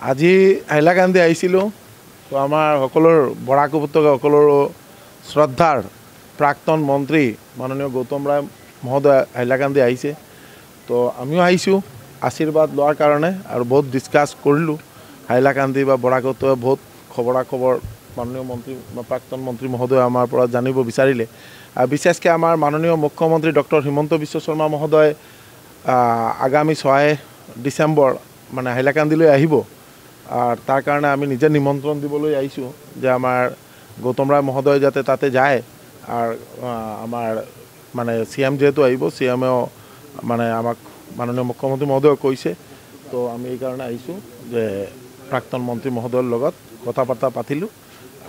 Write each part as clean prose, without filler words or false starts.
আজি হাইলাকান্দি আহিছিলোঁ। তো আমাৰ সকলোৰ বৰাক উপত্যকা সকলোৰো শ্ৰদ্ধাৰ প্ৰাক্তন মন্ত্ৰী মাননীয় গৌতম ৰায় মহোদয় হাইলাকান্দি আহিছে। তো আমিও আহিছোঁ আশীৰ্বাদ লোৱাৰ কাৰণে আৰু বহুত ডিছকাছ কৰিলোঁ। হাইলাকান্দি বা বৰাক উপত্যকা বহুত খবৰাখবৰ মাননীয় মন্ত্ৰী বা প্ৰাক্তন মন্ত্ৰী মহোদয় আমাৰ পৰা জানিব বিচাৰিলে। বিশেষকৈ আমাৰ মাননীয় মুখ্যমন্ত্ৰী ডক্টৰ হিমন্ত বিশ্ব শৰ্মা মহোদয় আগামী 6 ডিচেম্বৰ মানে হাইলাকান্দিলৈ আহিব। আর তার কারণে আমি নিজে নিমন্ত্রণ দিবলৈ আহিছোঁ যে আমার গৌতম রায় মহোদয় যাতে তাতে যায়। আর আমার মানে সিএম যেহেতু আহিব, সিএমেও মানে আমাক মাননীয় মুখ্যমন্ত্রী মহোদয় কৈছে। তো আমি এই কারণে আহিছোঁ যে প্ৰাক্তন মন্ত্ৰী মহোদয়ৰ লগত কথা বাৰ্তা পাতিলোঁ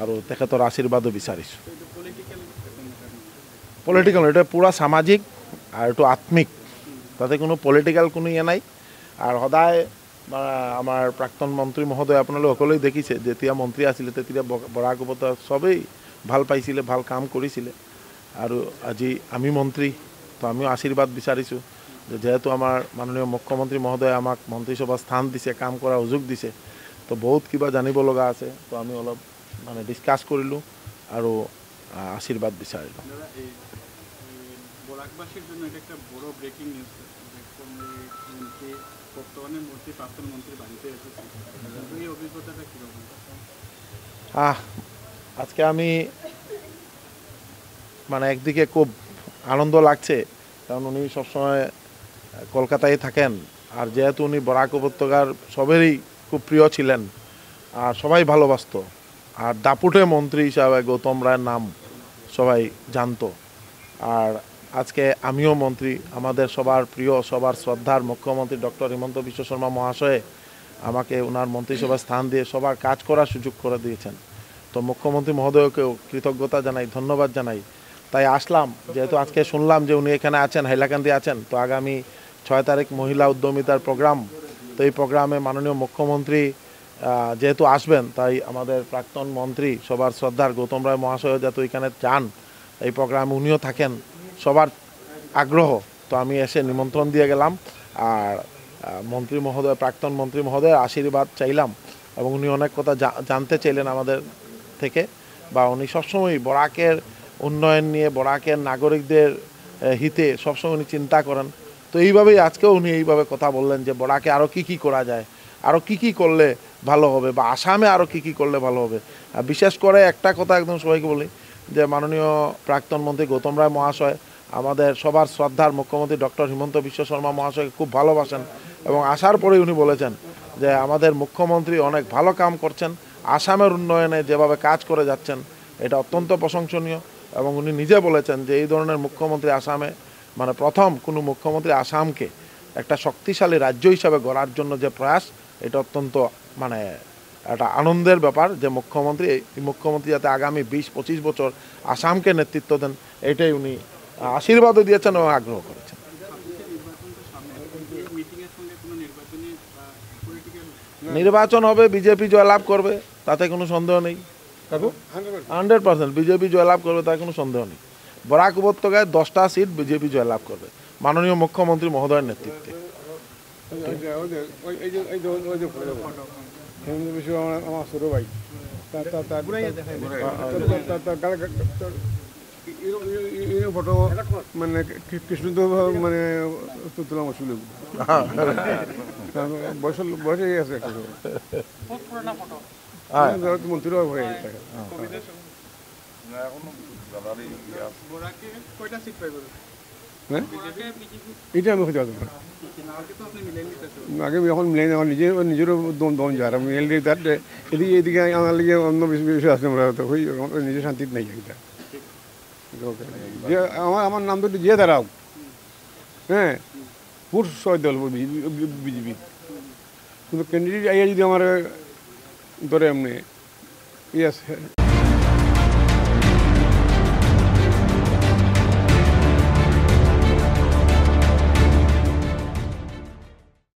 আৰু তেখেতৰ আশীৰ্বাদো বিচাৰিছোঁ। পলিটিক্যাল এটা পুৰা সামাজিক আর একটু আত্মিক, তাতে কোনো পলিটিক্যাল কোনো ইয়ে নাই। আর সদায় আমাৰ প্ৰাক্তন মন্ত্ৰী মহোদয় আপোনালোক সকলোৱে দেখিছে, যেতিয়া মন্ত্ৰী আছিলে তেতিয়া বৰাক উপত্যকা চবেই ভাল পাইছিলে, ভাল কাম কৰিছিলে। আৰু আজি আমি মন্ত্ৰী, তো আমিও আশীৰ্বাদ বিচাৰিছোঁ যে যেহেতু আমাৰ মাননীয় মুখ্যমন্ত্ৰী মহোদয়ে আমাক মন্ত্ৰীসভা স্থান দিছে, কাম কৰাৰ সুযোগ দিছে, তো বহুত কিবা জানিব লগা আছে। তো আমি অলপ মানে ডিছকাছ কৰিলোঁ আৰু আশীৰ্বাদ বিচাৰিলোঁ। বরাকবাসীর জন্য এটা একটা বড় ব্রেকিং নিউজ। বর্তমানে মন্ত্রী প্রাক্তন মন্ত্রী বাড়িতে এসেছে, এই অভিজ্ঞতাটা কীরকম? আজকে আমি মানে একদিকে খুব আনন্দ লাগছে, কারণ উনি সবসময় কলকাতায় থাকেন। আর যেহেতু উনি বরাক উপত্যকার সবেরই খুব প্রিয় ছিলেন আর সবাই ভালোবাসত। আর দাপুটে মন্ত্রী হিসাবে গৌতম রায়ের নাম সবাই জানতো। আর আজকে আমিও মন্ত্রী, আমাদের সবার প্রিয় সবার শ্রদ্ধার মুখ্যমন্ত্রী ডক্টর হিমন্ত বিশ্ব শর্মা মহাশয়ে আমাকে ওনার মন্ত্রিসভায় স্থান দিয়ে সবার কাজ করার সুযোগ করে দিয়েছেন। তো মুখ্যমন্ত্রী মহোদয়কেও কৃতজ্ঞতা জানাই, ধন্যবাদ জানাই। তাই আসলাম, যেহেতু আজকে শুনলাম যে উনি এখানে আছেন, হাইলাকান্দি আছেন। তো আগামী 6 তারিখ মহিলা উদ্যমিতার প্রোগ্রাম, তো এই প্রোগ্রামে মাননীয় মুখ্যমন্ত্রী যেহেতু আসবেন, তাই আমাদের প্রাক্তন মন্ত্রী সবার শ্রদ্ধার গৌতম রায় মহাশয় যাতে এখানে যান, এই প্রোগ্রামে উনিও থাকেন, সবার আগ্রহ। তো আমি এসে নিমন্ত্রণ দিয়ে গেলাম আর মন্ত্রী মহোদয় প্রাক্তন মন্ত্রী মহোদয়ের আশীর্বাদ চাইলাম। এবং উনি অনেক কথা জানতে চাইলেন আমাদের থেকে, বা উনি সবসময় বরাকের উন্নয়ন নিয়ে, বরাকের নাগরিকদের হিতে সবসময় উনি চিন্তা করেন। তো এইভাবেই আজকেও উনি এইভাবে কথা বললেন যে বরাকে আরও কী করা যায়, আরও কী করলে ভালো হবে, বা আসামে আরও কী করলে ভালো হবে। বিশেষ করে একটা কথা একদম সবাইকে বলি যে মাননীয় প্রাক্তন মন্ত্রী গৌতম রায় মহাশয় আমাদের সবার শ্রদ্ধার মুখ্যমন্ত্রী ডক্টর হিমন্ত বিশ্ব শর্মা মহাশয়কে খুব ভালোবাসেন। এবং আসার পরে উনি বলেছেন যে আমাদের মুখ্যমন্ত্রী অনেক ভালো কাম করছেন, আসামের উন্নয়নে যেভাবে কাজ করে যাচ্ছেন এটা অত্যন্ত প্রশংসনীয়। এবং উনি নিজে বলেছেন যে এই ধরনের মুখ্যমন্ত্রী আসামে মানে প্রথম কোনো মুখ্যমন্ত্রী আসামকে একটা শক্তিশালী রাজ্য হিসাবে গড়ার জন্য যে প্রয়াস, এটা অত্যন্ত মানে একটা আনন্দের ব্যাপার যে মুখ্যমন্ত্রী যাতে আগামী 20-25 বছর আসামকে নেতৃত্ব দেন, এটাই উনি আশীর্বাদও দিয়েছেন এবং আগ্রহ করেছেন। নির্বাচন হবে, বিজেপি জয়লাভ করবে, তাতে কোনো সন্দেহ নেই। 100% বিজেপি জয়লাভ করবে, তাতে কোনো সন্দেহ নেই। বরাক উপত্যকায় 10টা সিট বিজেপি জয়লাভ করবে মাননীয় মুখ্যমন্ত্রী মহোদয়ের নেতৃত্বে। ফটো মানে কৃষ্ণ তো মানে তোলা মুশকিল, বয়সে আছে মন্ত্রী হয়ে গেছে। এটা আমি হতে পারবো না, আগে এখন মিলাই না, নিজেরও দম যায় মিলাই দিয়ে তার এদিকে এদিকে আমার লিগে অন্য বিষয় আছে, আমরা তো নিজের শান্তিতে নেই। এটা যে আমার নাম তো যে দাঁড়াও, হ্যাঁ পুরুষ সবাই দল বিজেপি, কিন্তু ক্যান্ডিডেট আইয়া যদি আমার ধরে এমনি ইয়ে